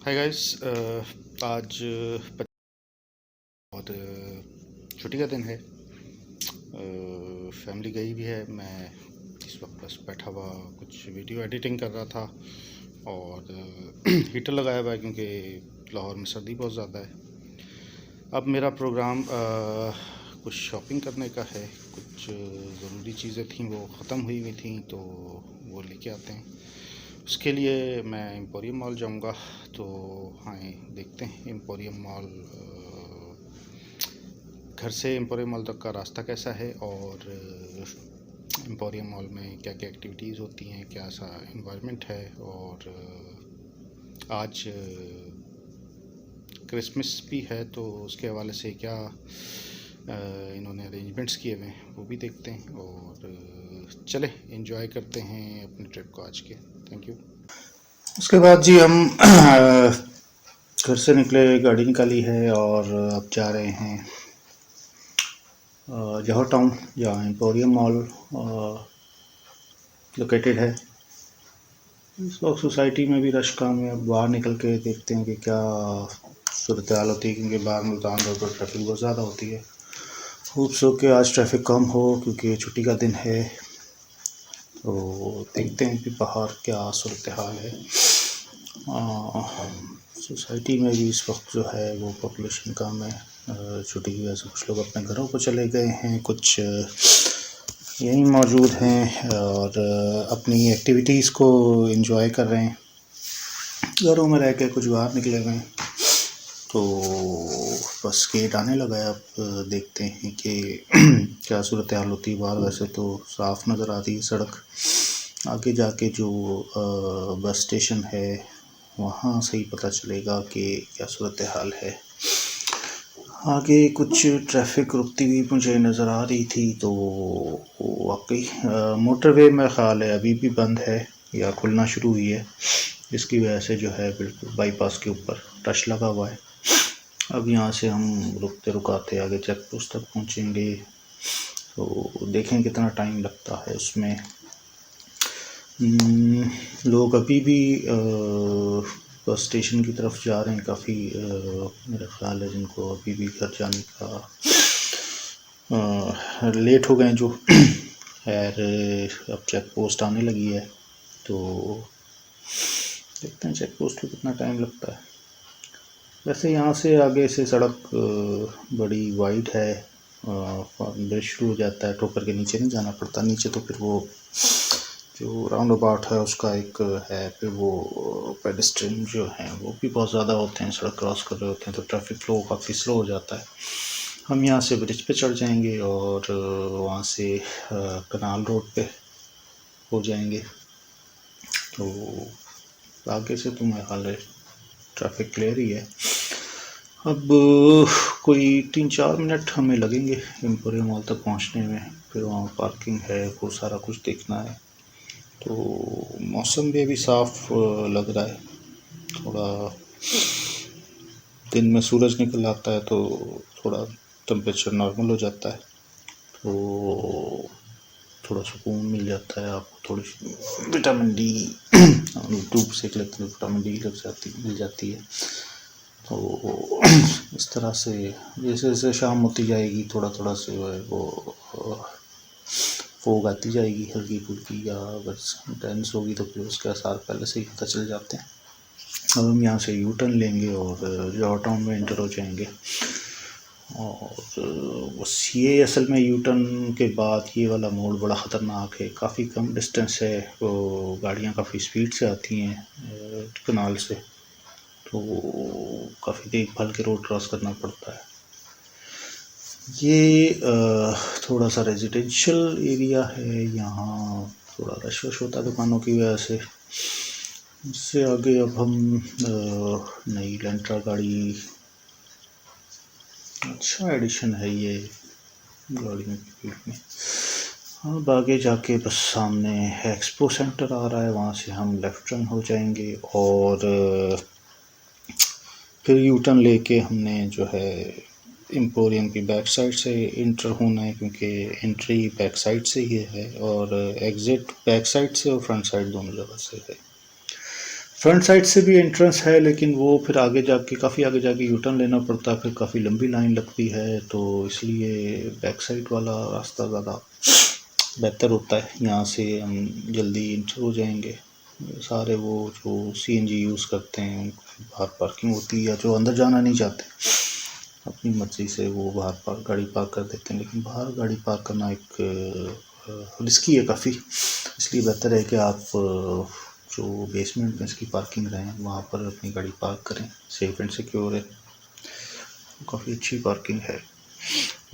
Hi guys. आज और छुट्टी का दिन है। फैमिली गई भी है। मैं इस वक्त बस बैठा हुआ कुछ वीडियो एडिटिंग कर रहा था और हीटर लगाया हुआ है क्योंकि लाहौर में सर्दी बहुत ज़्यादा है। अब मेरा प्रोग्राम कुछ शॉपिंग करने का है। कुछ ज़रूरी चीज़ें थीं वो ख़त्म हुई थी तो वो लेके आते हैं। उसके लिए मैं एम्पोरियम मॉल जाऊंगा। तो हाँ, देखते हैं एम्पोरियम मॉल, घर से एम्पोरियम मॉल तक का रास्ता कैसा है और एम्पोरियम मॉल में क्या क्या एक्टिविटीज़ होती हैं, क्या सा इन्वायरमेंट है। और आज क्रिसमस भी है तो उसके हवाले से क्या इन्होंने अरेंजमेंट्स किए हुए हैं वो भी देखते हैं और चले एंजॉय करते हैं अपनी ट्रिप को आज के। Thank you. उसके बाद जी हम घर से निकले, गाड़ी निकाली है और अब जा रहे हैं जौहर टाउन, जहाँ एम्पोरियम मॉल लोकेटेड है। इस वक्त सोसाइटी में भी रश कम है। अब बाहर निकल के देखते हैं कि क्या सूरत हाल होती है, क्योंकि बाहर मुल्तान रोड पर ट्रैफिक बहुत ज़्यादा होती है। होप सो कि आज ट्रैफिक कम हो क्योंकि छुट्टी का दिन है। तो देखते हैं कि बाहर क्या सूरत हाल है। सोसाइटी में भी इस वक्त जो है वो पॉपुलेशन कम है। छुट्टी की वजह से कुछ लोग अपने घरों को चले गए हैं, कुछ यहीं मौजूद हैं और अपनी एक्टिविटीज़ को एंजॉय कर रहे हैं। घरों में रह के कुछ बाहर निकले हुए हैं। तो बस गेट आने लगा है। अब देखते हैं कि क्या सूरत हाल होती है बाहर। वैसे तो साफ़ नज़र आती है सड़क। आगे जाके जो बस स्टेशन है वहाँ से ही पता चलेगा कि क्या सूरत हाल है। आगे कुछ ट्रैफिक रुकती हुई मुझे नज़र आ रही थी तो वाकई मोटरवे में ख्याल है अभी भी बंद है या खुलना शुरू हुई है, जिसकी वजह से जो है बिल्कुल बाईपास के ऊपर रश लगा हुआ है। अब यहाँ से हम रुकते रुकाते आगे चेक पोस्ट तक पहुँचेंगे तो देखें कितना टाइम लगता है उसमें। लोग अभी भी बस स्टेशन की तरफ जा रहे हैं काफ़ी, मेरा ख्याल है जिनको अभी भी घर जाने का लेट हो गए जो। खैर अब चेक पोस्ट आने लगी है तो देखते हैं चेक पोस्ट पे कितना टाइम लगता है। वैसे यहाँ से आगे से सड़क बड़ी वाइड है। ब्रिज शुरू हो जाता है, ठोकर के नीचे नहीं जाना पड़ता। नीचे तो फिर वो जो राउंड अबाउट है उसका एक है, फिर वो पेडेस्ट्रियन जो हैं वो भी बहुत ज़्यादा होते हैं, सड़क क्रॉस कर रहे होते हैं तो ट्रैफिक फ्लो काफ़ी स्लो हो जाता है। हम यहाँ से ब्रिज पे चढ़ जाएंगे और वहाँ से कनाल रोड पे हो जाएंगे। तो आगे से तो मेरा ख्याल है ट्रैफिक क्लियर ही है। अब कोई 3-4 मिनट हमें लगेंगे एम्पोरियम मॉल तक पहुँचने में। फिर वहाँ पार्किंग है, वो सारा कुछ देखना है। तो मौसम भी अभी साफ़ लग रहा है। थोड़ा दिन में सूरज निकल आता है तो थोड़ा टेम्परेचर नॉर्मल हो जाता है, तो थोड़ा सुकून मिल जाता है आपको। थोड़ी सी विटामिन डी धूप सेक लेते हैं, विटामिन डी मिल जाती है। तो इस तरह से जैसे जैसे शाम होती जाएगी थोड़ा थोड़ा से वो फोग आती जाएगी हल्की फुल्की, या अगर डेंस होगी तो फिर उसके आसार पहले से ही पता चल जाते हैं। अब हम यहाँ से यू टर्न लेंगे और जौहर टाउन में एंटर हो जाएंगे। और बस ये असल में यू टर्न के बाद ये वाला मोड़ बड़ा ख़तरनाक है। काफ़ी कम डिस्टेंस है, वो गाड़ियाँ काफ़ी स्पीड से आती हैं कनाल से, तो काफ़ी देखभाल के रोड क्रॉस करना पड़ता है। ये थोड़ा सा रेजिडेंशियल एरिया है, यहाँ थोड़ा रश वश होता है दुकानों की वजह से। इससे आगे अब हम नई लेंट्रा गाड़ी, अच्छा एडिशन है ये गाड़ियों की फील्ड में। अब आगे जाके बस सामने एक्सपो सेंटर आ रहा है, वहाँ से हम लेफ़्ट टर्न हो जाएंगे और फिर यू टर्न लेके हमने जो है एम्पोरियम की बैक साइड से इंटर होना है, क्योंकि एंट्री बैक साइड से ही है और एग्ज़िट बैक साइड से और फ्रंट साइड दोनों जगह से है। फ्रंट साइड से भी एंट्रेंस है, लेकिन वो फिर आगे जाके काफ़ी आगे जाके यू टर्न लेना पड़ता है, फिर काफ़ी लंबी लाइन लगती है, तो इसलिए बैक साइड वाला रास्ता ज़्यादा बेहतर होता है। यहाँ से हम जल्दी इंटर हो जाएंगे। सारे वो जो सीएनजी यूज़ करते हैं उनकी बाहर पार्किंग होती है, या जो अंदर जाना नहीं चाहते अपनी मर्ज़ी से वो बाहर गाड़ी पार्क कर देते हैं, लेकिन बाहर गाड़ी पार्क करना एक रिस्की है काफ़ी। इसलिए बेहतर है कि आप जो बेसमेंट में इसकी पार्किंग रहें वहाँ पर अपनी गाड़ी पार्क करें, सेफ़ एंड सिक्योर है, काफ़ी अच्छी पार्किंग है।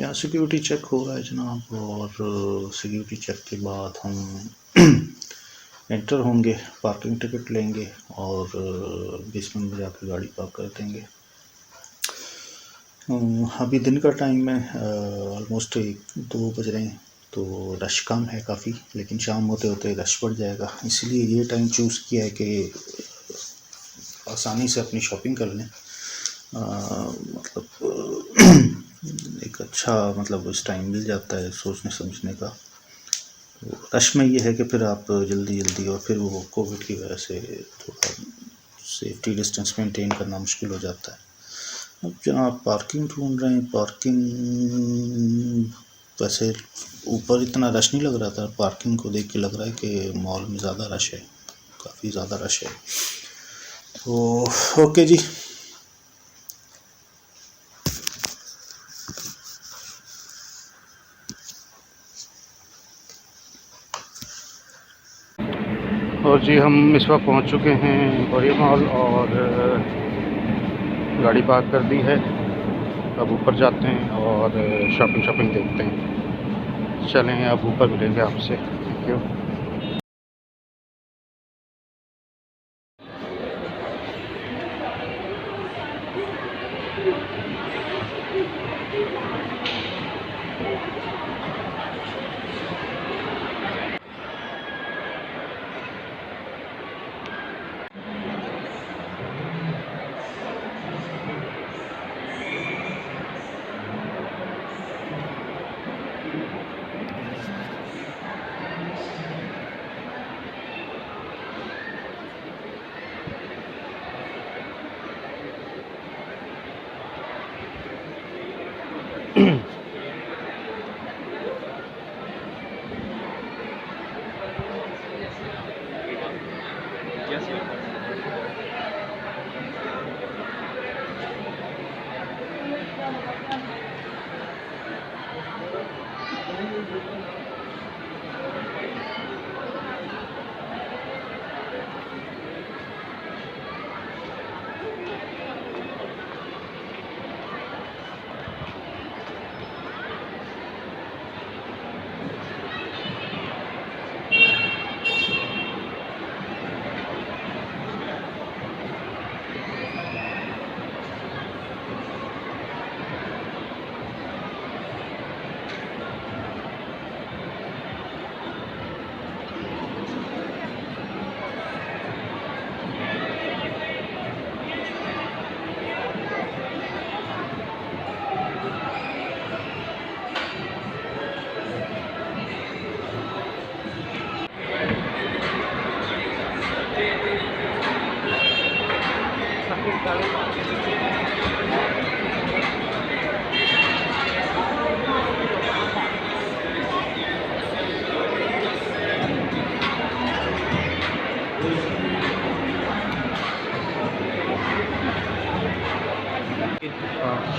यहाँ सिक्योरिटी चेक हो रहा है जनाब, और सिक्योरिटी चेक के बाद हम एंटर होंगे, पार्किंग टिकट लेंगे और बेसमेंट में जाकर गाड़ी पार्क कर देंगे। अभी दिन का टाइम है, ऑलमोस्ट 1-2 बज रहे हैं, तो रश कम है काफ़ी, लेकिन शाम होते होते रश बढ़ जाएगा। इसलिए ये टाइम चूज़ किया है कि आसानी से अपनी शॉपिंग कर लें। मतलब एक अच्छा मतलब इस टाइम मिल जाता है सोचने समझने का। तो रश में ये है कि फिर आप जल्दी और फिर वो कोविड की वजह से थोड़ा सेफ्टी डिस्टेंस मेंटेन करना मुश्किल हो जाता है। अब जहाँ आप पार्किंग ढूंढ रहे हैं, पार्किंग वैसे ऊपर इतना रश नहीं लग रहा था, पार्किंग को देख के लग रहा है कि मॉल में ज़्यादा रश है, काफ़ी ज़्यादा रश है। तो ओके जी। और जी हम इस वक्त पहुंच चुके हैं एम्पोरियम मॉल, और गाड़ी पार्क कर दी है। अब ऊपर जाते हैं और शॉपिंग देखते हैं। चलें, अब ऊपर मिलेंगे आपसे। Thank you.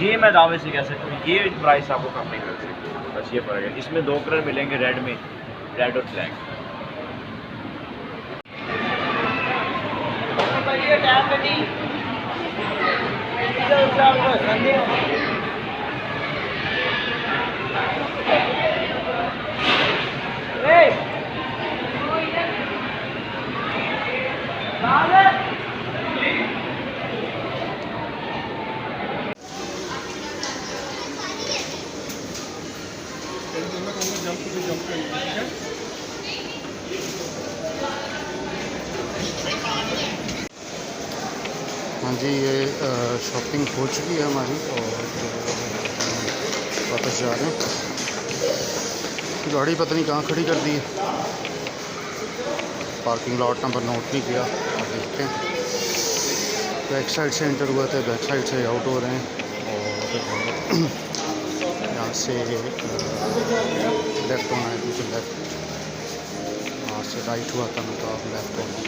ये मैं दावे से कह सकता हूँ, ये प्राइस आपको कम नहीं कर सकती। बस ये फ़र्क है। इसमें 2 कलर मिलेंगे रेड में, रेड और ब्लैक। हाँ जी, ये शॉपिंग हो चुकी है हमारी, और वापस जा रहे हैं। गाड़ी पता नहीं कहाँ खड़ी कर दी है, पार्किंग लॉट नंबर नोट नहीं किया, अब देखते हैं। बैक साइड से एंटर हुए थे, बैक साइड से आउट हो रहे हैं। और यहाँ से लेफ़्ट होना है, मुझे लेफ़्ट, वहाँ से राइट हुआ था, मतलब अब लेफ़्ट होना है।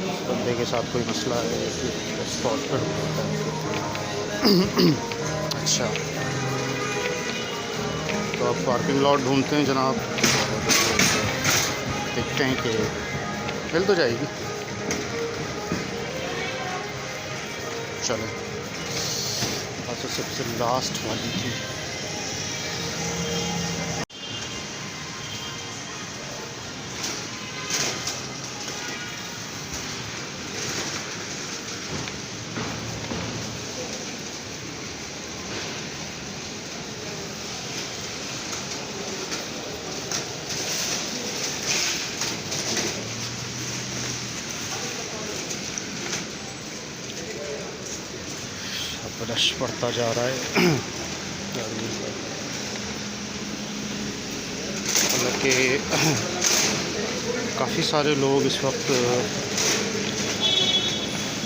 इस बंदे के साथ कोई मसला है कि स्पॉट पर होता है। अच्छा, तो अब पार्किंग लॉट ढूंढते हैं जनाब, देखते हैं कि मिल तो जाएगी। चलें, अच्छा सबसे लास्ट वाली थी। रश बढ़ता जा रहा है। हालांकि काफ़ी सारे लोग इस वक्त,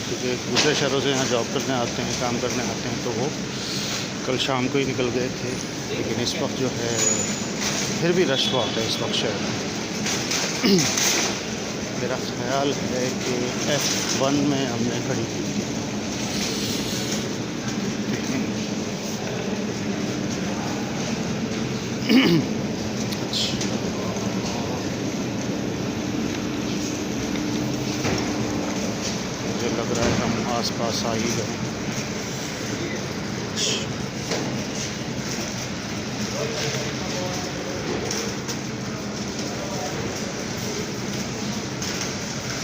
क्योंकि दूसरे शहरों से यहाँ जॉब करने आते हैं, काम करने आते हैं, तो वो कल शाम को ही निकल गए थे। लेकिन इस वक्त जो है फिर भी रश बहुत है इस वक्त शहर में। मेरा ख्याल है कि F1 में हमने खड़ी की थी। मुझे लग रहा है हम आसपास आ ही गए।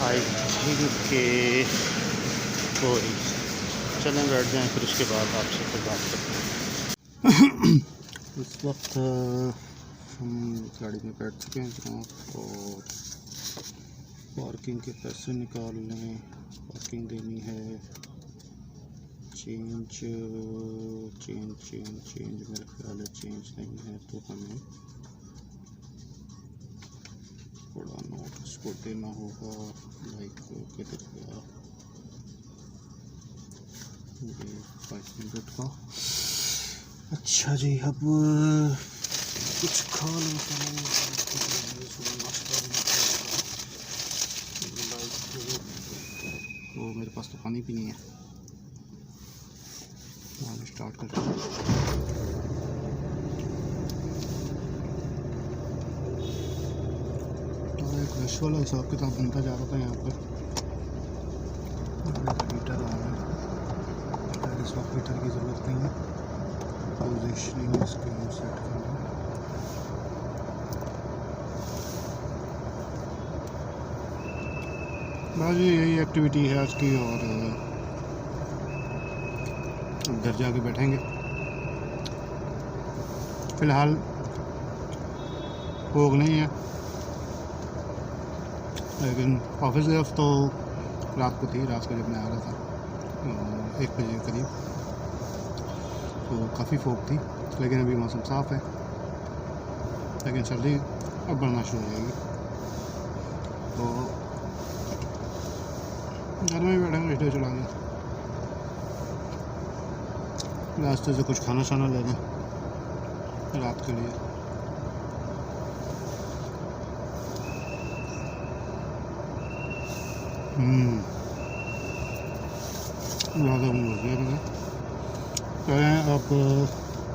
आई थिंक के कोई, चलें बैठ जाएं, फिर उसके बाद आपसे फिर बात करते हैं। इस वक्त हम गाड़ी में बैठ चुके हैं जनाब, और पार्किंग के पैसे निकालने, पार्किंग देनी है, चेंज मेरे ख्याल है चेंज नहीं है, तो हमें थोड़ा नोट उसको देना होगा, लाइक कितने का, 500 का। अच्छा जी, अब कुछ खा लेते हैं, वो मेरे पास तो पानी भी नहीं है। स्टार्ट करते हैं। तो एक रश वाला हिसाब किताब बनता जा रहा था यहाँ पर। मीटर आ रहा है, इस वक्त मीटर की ज़रूरत नहीं है, पोजिशनिंग इसके सेट करना। बस यही एक्टिविटी है आज की, और घर जाके बैठेंगे। फ़िलहाल भोग नहीं है, लेकिन ऑफिस गए तो रात को थी, रात को जब मैं आ रहा था 1 बजे के करीब, तो काफ़ी फोग थी। लेकिन अभी मौसम साफ़ है, लेकिन सर्दी अब बढ़ना शुरू हो जाएगी, तो घर में बैठेंगे, रेडियो चला दें, रास्ते से कुछ खाना शाना ले लें रात के लिए। ज़्यादा मुँह हो गया मैंने, कहें अब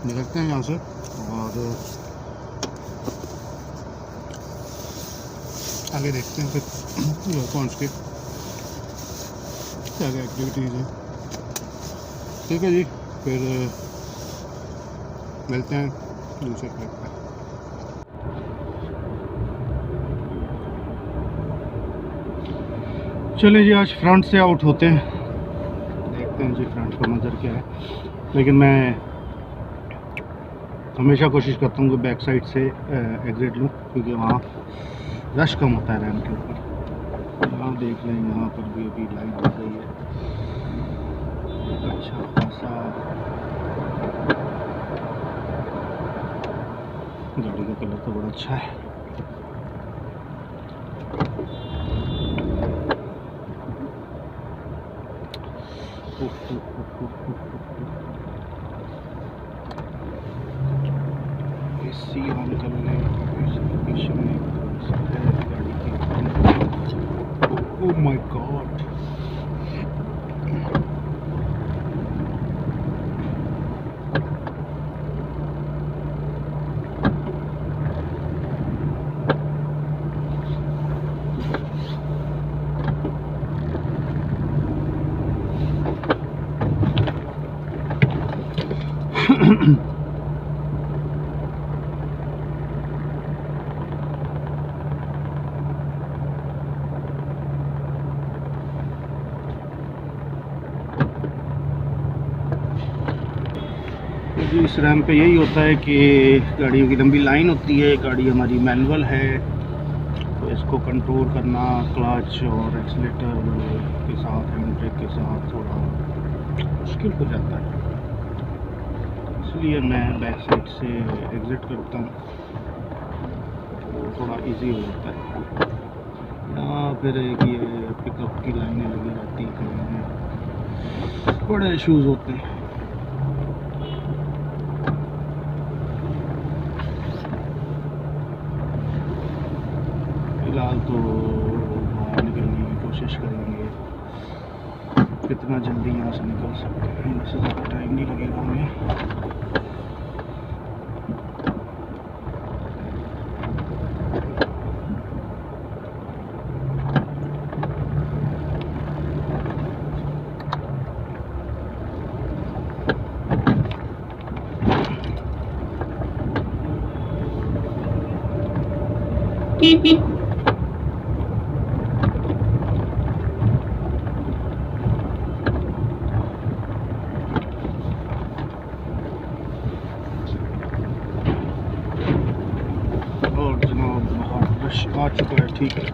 निकलते हैं यहाँ से, और आगे देखते हैं फिर पहुँच के क्या क्या एक्टिविटीज़ है। ठीक है जी, फिर मिलते हैं दूसरे ट्रिप पर। चलिए जी, आज फ्रंट से आउट होते हैं, देखते हैं जी फ्रंट का मंजर क्या है। लेकिन मैं हमेशा कोशिश करता हूँ कि बैक साइड से एग्जिट लूँ, क्योंकि वहाँ रश कम होता है रैम के ऊपर। यहाँ देख लें, यहाँ पर भी अभी लाइट बज रही है, अच्छा खासा गाड़ी का कलर तो बड़ा अच्छा है। एसी ऑन कर लें, लोकेशन में गाड़ी की। ओह माय गॉड, जी इस रैम पे यही होता है कि गाड़ियों की लंबी लाइन होती है, गाड़ी हमारी मैनुअल है, तो इसको कंट्रोल करना क्लच और एक्सीलेटर के साथ, हैंड ब्रेक के साथ थोड़ा मुश्किल हो जाता है। इसलिए मैं बैक साइड से एग्ज़िट करता हूँ, तो थोड़ा इजी हो जाता है। या फिर ये पिकअप की लाइनें लगी रहती हैं, बड़े इश्यूज़ होते हैं। फिलहाल तो बाहर निकलने की कोशिश करेंगे, कितना जल्दी यहाँ से निकल सकते हैं, इससे ज़्यादा टाइम नहीं लगेगा हमें। और जनाब बाहर रश आ चुका है, ठीक है।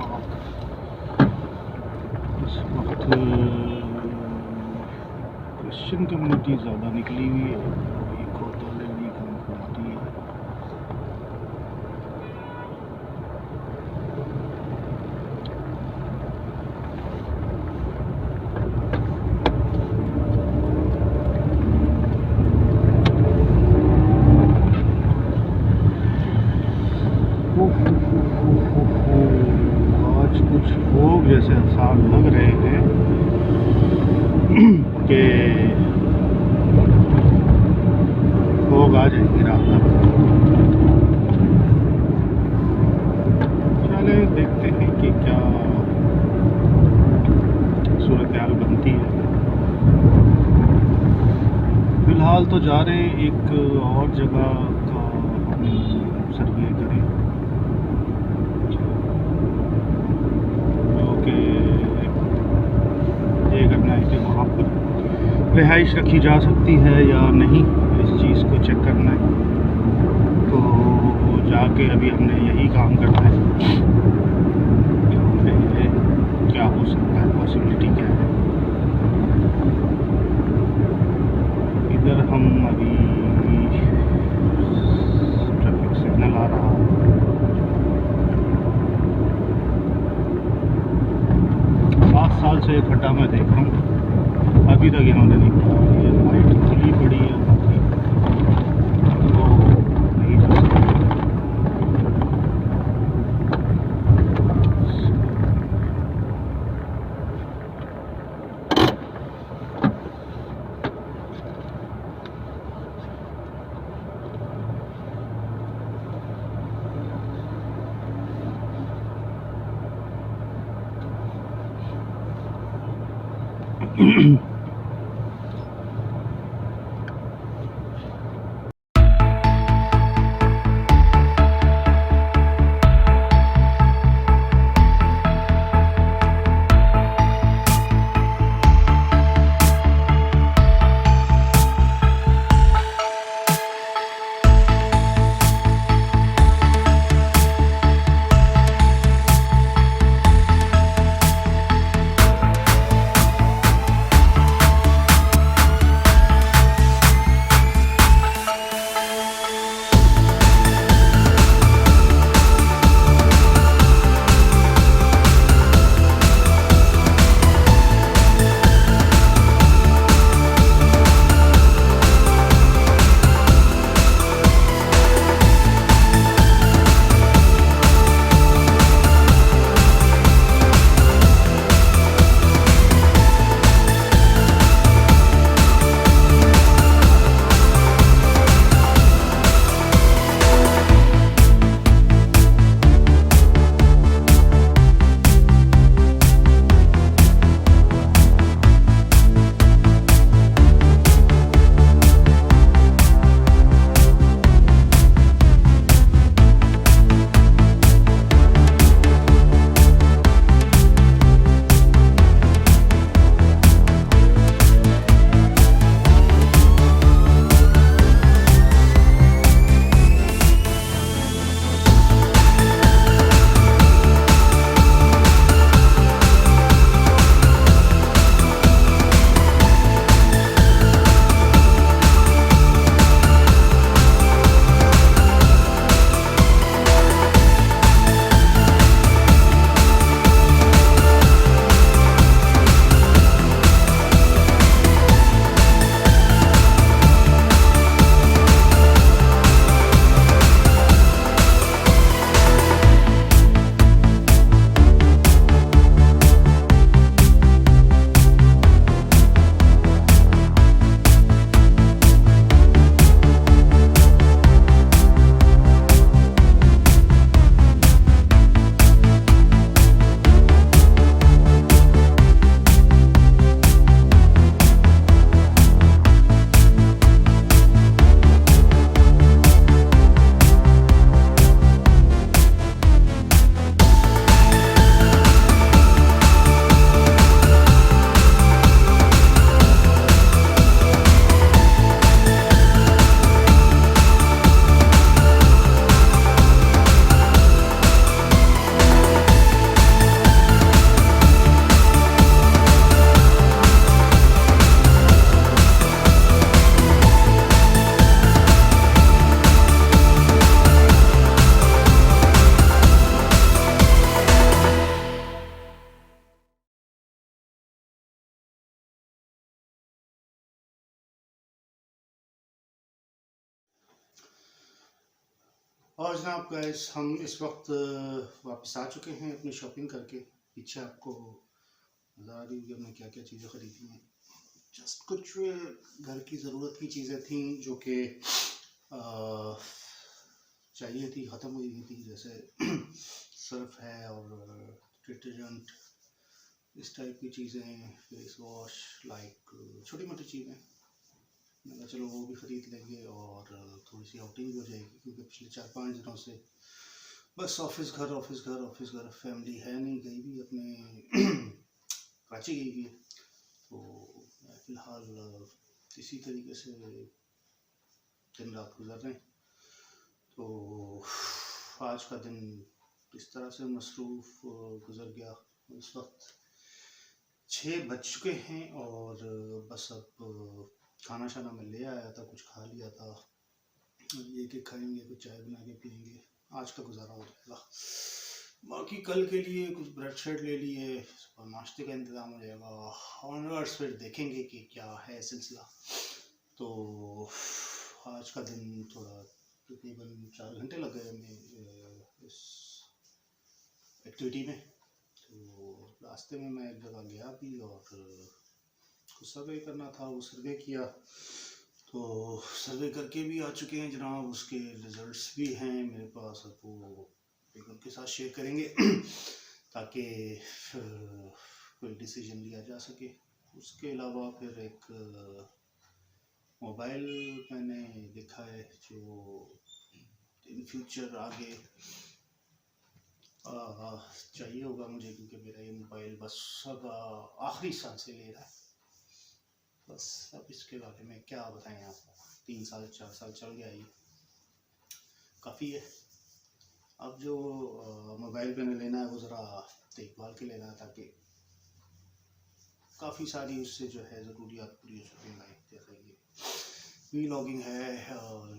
इस वक्त क्रिश्चियन कम्युनिटी ज़्यादा निकली हुई है, ये खोताले भी काम करती है। आज कुछ लोग जैसे आसार लग रहे हैं कि लोग आ जाएंगे रात तक। चले देखते हैं कि क्या सूरत हाल बनती है। फिलहाल तो जा रहे हैं एक और जगह का हम सर्वे करें, ये करना है कि वहाँ पर रिहाइश रखी जा सकती है या नहीं, इस चीज़ को चेक करना है। तो जाके अभी हमने यही काम करना है, क्या हो सकता है, पॉसिबिलिटी क्या है। इधर हम अभी ट्रैफिक सिग्नल आ रहा है, 7 साल से ये खड्डा मैं देख रहा हूँ, अभी तक इन्होंने नहीं खोला। ये लाइट खुली पड़ी है, बाकी तो नहीं जा सकता। और जनाब गाइस, हम इस वक्त वापस आ चुके हैं अपनी शॉपिंग करके। पीछे आपको नज़र आ रही होगी हमने क्या क्या चीज़ें ख़रीदी हैं। जस्ट कुछ घर की ज़रूरत की चीज़ें थी जो कि चाहिए थी, ख़त्म हुई हुई थी, जैसे सर्फ है और डिटर्जेंट, इस टाइप की चीज़ें, फेस वॉश, लाइक छोटी मोटी चीज़ें। मैंने कहा चलो वो भी ख़रीद लेंगे और थोड़ी सी आउटिंग भी हो जाएगी, क्योंकि पिछले 4-5 दिनों से बस ऑफिस घर ऑफिस घर ऑफिस घर, फैमिली है नहीं, गई भी अपने कराची गई भी है। तो मैं फ़िलहाल इसी तरीके से दिन रात गुजर रहे हैं। तो आज का दिन इस तरह से मसरूफ़ गुजर गया। इस वक्त 6 बज चुके हैं और बस अब खाना शाना मैं ले आया था, कुछ खा लिया था, ये कि खाएंगे, कुछ चाय बना के पियेंगे, आज का गुजारा हो जाएगा। बाकी कल के लिए कुछ ब्रेड श्रेड ले लिए और नाश्ते का इंतज़ाम हो जाएगा। ऑनवर्ड्स फिर देखेंगे कि क्या है सिलसिला। तो आज का दिन थोड़ा तकरीबन 4 घंटे लग गए हमें इस एक्टिविटी में। तो रास्ते में मैं एक जगह गया भी और कुछ सर्वे करना था, वो सर्वे किया। तो सर्वे करके भी आ चुके हैं जनाब, उसके रिज़ल्ट्स भी हैं मेरे पास, अब वो एक उनके साथ शेयर करेंगे ताकि कोई डिसीजन लिया जा सके। उसके अलावा फिर एक मोबाइल मैंने देखा है जो इन फ्यूचर आगे चाहिए होगा मुझे, क्योंकि मेरा ये मोबाइल बस अब आखिरी साल से ले रहा है। बस अब इसके बारे में क्या बताएं आपको, 3 साल 4 साल चल गया, ये काफ़ी है। अब जो मोबाइल मैंने लेना है वो ज़रा देखभाल के लेना है, ताकि काफ़ी सारी उससे जो है ज़रूरियात पूरी हो सकें। लाइक जैसे ये वीलॉगिंग है और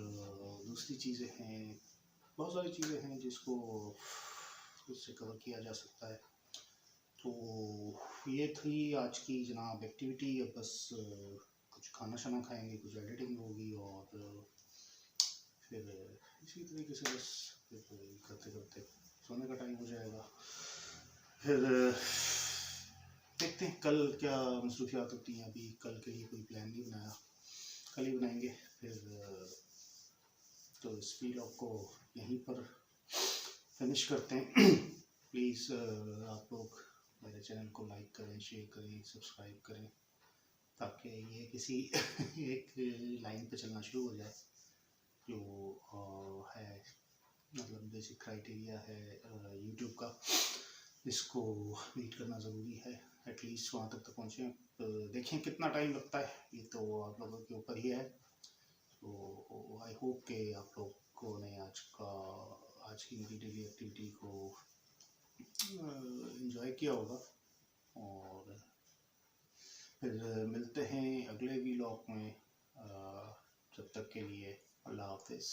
दूसरी चीज़ें हैं, बहुत सारी चीज़ें हैं जिसको उससे कवर किया जा सकता है। तो ये थी आज की जनाब एक्टिविटी। अब बस कुछ खाना शाना खाएंगे, कुछ एडिटिंग होगी और फिर इसी तरीके से बस फिर करते करते सोने का टाइम हो जाएगा। फिर देखते हैं कल क्या मसरूफियात होती हैं। अभी कल के लिए कोई प्लान नहीं बनाया, कल ही बनाएंगे। फिर तो इस वीलॉग को यहीं पर फिनिश करते हैं। प्लीज़ आप लोग मेरे चैनल को लाइक करें, शेयर करें, सब्सक्राइब करें, ताकि ये किसी एक लाइन पे चलना शुरू हो जाए जो है, मतलब बेसिक क्राइटेरिया है यूट्यूब का, इसको मीट करना ज़रूरी है। एटलीस्ट वहाँ तक तो पहुँचें। देखें कितना टाइम लगता है, ये तो आप लोगों के ऊपर ही है। तो आई होप कि आप लोगों ने आज की मेरी डेली एक्टिविटी को एंजॉय किया होगा। और फिर मिलते हैं अगले वीलॉग में। जब तक के लिए अल्लाह हाफिज़।